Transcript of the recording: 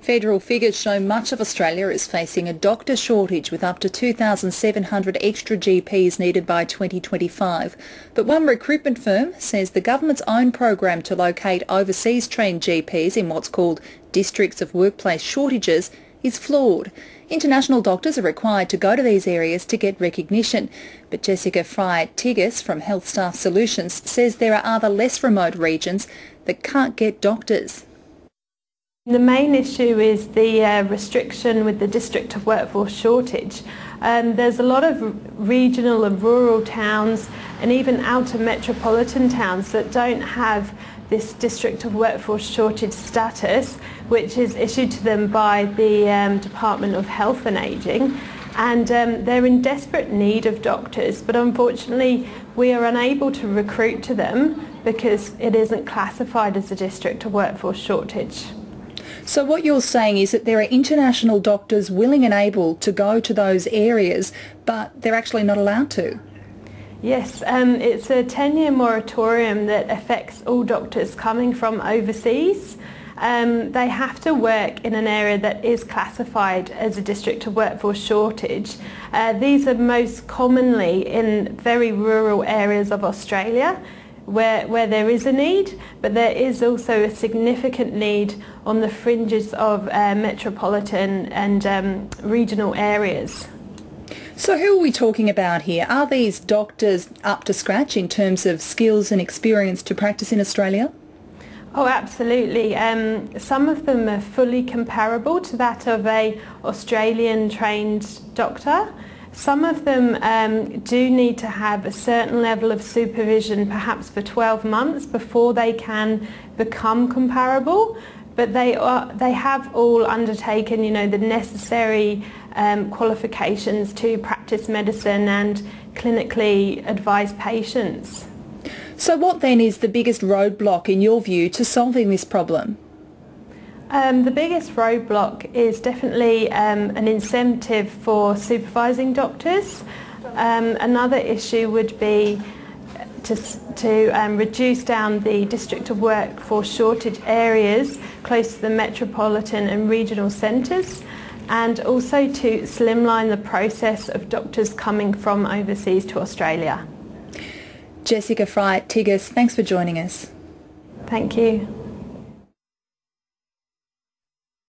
Federal figures show much of Australia is facing a doctor shortage with up to 2,700 extra GPs needed by 2025. But one recruitment firm says the government's own program to locate overseas trained GPs in what's called districts of workplace shortages is flawed. International doctors are required to go to these areas to get recognition. But Jessica Fryett-Tigges from Health Staff Solutions says there are other less remote regions that can't get doctors. The main issue is the restriction with the district of workforce shortage. There's a lot of regional and rural towns and even outer metropolitan towns that don't have this district of workforce shortage status, which is issued to them by the Department of Health and Ageing, and they're in desperate need of doctors, but unfortunately we are unable to recruit to them because it isn't classified as a district of workforce shortage. So what you're saying is that there are international doctors willing and able to go to those areas, but they're actually not allowed to? Yes, it's a 10-year moratorium that affects all doctors coming from overseas. They have to work in an area that is classified as a district of workforce shortage. These are most commonly in very rural areas of Australia where there is a need, but there is also a significant need on the fringes of metropolitan and regional areas. So who are we talking about here? Are these doctors up to scratch in terms of skills and experience to practice in Australia? Oh, absolutely. Some of them are fully comparable to that of an Australian trained doctor. Some of them do need to have a certain level of supervision, perhaps for 12 months before they can become comparable, but they have all undertaken, the necessary qualifications to practice medicine and clinically advise patients. So what then is the biggest roadblock in your view to solving this problem? The biggest roadblock is definitely an incentive for supervising doctors. Another issue would be to reduce down the district of workforce shortage areas close to the metropolitan and regional centres, and also to slimline the process of doctors coming from overseas to Australia. Jessica Fryett-Tigges, thanks for joining us. Thank you.